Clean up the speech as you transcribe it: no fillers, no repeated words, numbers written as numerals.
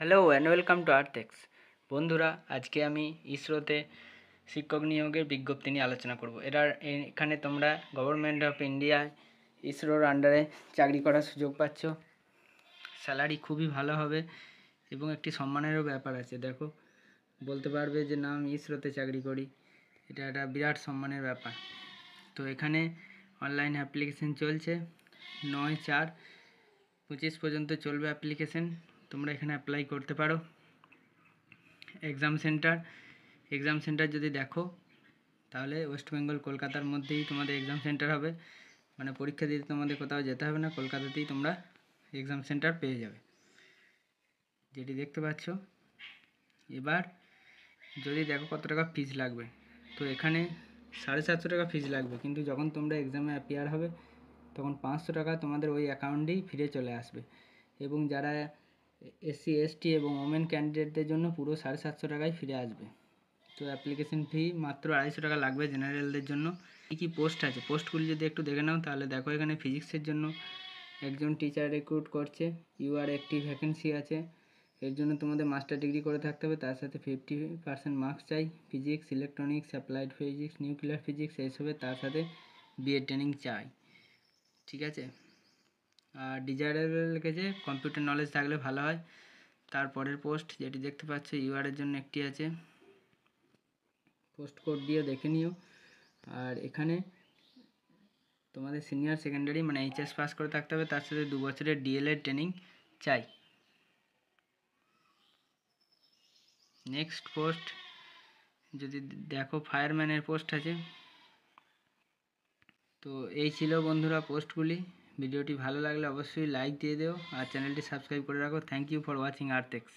Hello and welcome to Arthex. বন্ধুরা, আজকে আমি ইসরোতে শিক্ষক নিয়োগের বিজ্ঞপ্তি নিয়ে আলোচনা করব। এখানে তোমরা গভর্নমেন্ট অফ ইন্ডিয়ায় ইসরোর আন্ডারে চাকরি করার সুযোগ পাচ্ছ। স্যালারি খুবই ভালো হবে এবং একটি সম্মানেরও ব্যাপার আছে। দেখো, বলতে পারবে যে না, আমি ইসরোতে চাকরি করি, এটা একটা বিরাট সম্মানের ব্যাপার। তো এখানে অনলাইন অ্যাপ্লিকেশন চলছে, 9/4/25 পর্যন্ত চলবে অ্যাপ্লিকেশন। তোমরা এখানে অ্যাপ্লাই করতে পারো। এক্সাম সেন্টার যদি দেখো, তাহলে ওয়েস্ট বেঙ্গল কলকাতার মধ্যেই তোমাদের এক্সাম সেন্টার হবে। মানে পরীক্ষা দিতে তোমাদের কোথাও যেতে হবে না, কলকাতাতেই তোমরা এক্সাম সেন্টার পেয়ে যাবে, যেটি দেখতে পাচ্ছ। এবার যদি দেখো কত টাকা ফিজ লাগবে, তো এখানে 750 টাকা ফিজ লাগবে, কিন্তু যখন তোমরা এক্সামে অ্যাপিয়ার হবে তখন 500 টাকা তোমাদের ওই অ্যাকাউন্টেই ফিরে চলে আসবে। এবং যারা SC ST এবং ওমেন ক্যান্ডিডেটদের জন্য পুরো 750 টাকায় ফিরে আসবে। তো অ্যাপ্লিকেশন ফি মাত্র 250 টাকা লাগবে জেনারেলদের জন্য। কী কী পোস্ট আছে, পোস্টগুলি যদি একটু দেখে নাও, তাহলে দেখো এখানে ফিজিক্সের জন্য একজন টিচার রিক্রুট করছে। UR একটি ভ্যাকেন্সি আছে, এর জন্য তোমাদের মাস্টার ডিগ্রি করে থাকতে হবে, তার সাথে 50% মার্কস চাই। Physics, electronics, applied physics, nuclear physics এইসবের, তার সাথে BEd ট্রেনিং চাই, ঠিক আছে। আর ডিজায়ারেবল লিখেছে কম্পিউটার নলেজ থাকলে ভালো হয়। তারপরের পোস্ট যেটি দেখতে পাচ্ছ UR-এর জন্য একটি আছে, পোস্ট কোড দিয়ে দেখে নিও। আর এখানে তোমাদের সিনিয়র সেকেন্ডারি মানে HS পাস করে থাকতে হবে, তার সাথে 2 বছরের DLED ট্রেনিং চাই। নেক্সট পোস্ট যদি দেখো, ফায়ারম্যানের পোস্ট আছে। তো এই ছিল বন্ধুরা পোস্টগুলি। ভিডিওটি ভালো লাগলে অবশ্যই লাইক দিয়ে দিও আর চ্যানেলটি সাবস্ক্রাইব করে রাখো। Thank you for watching আর্থেক্স।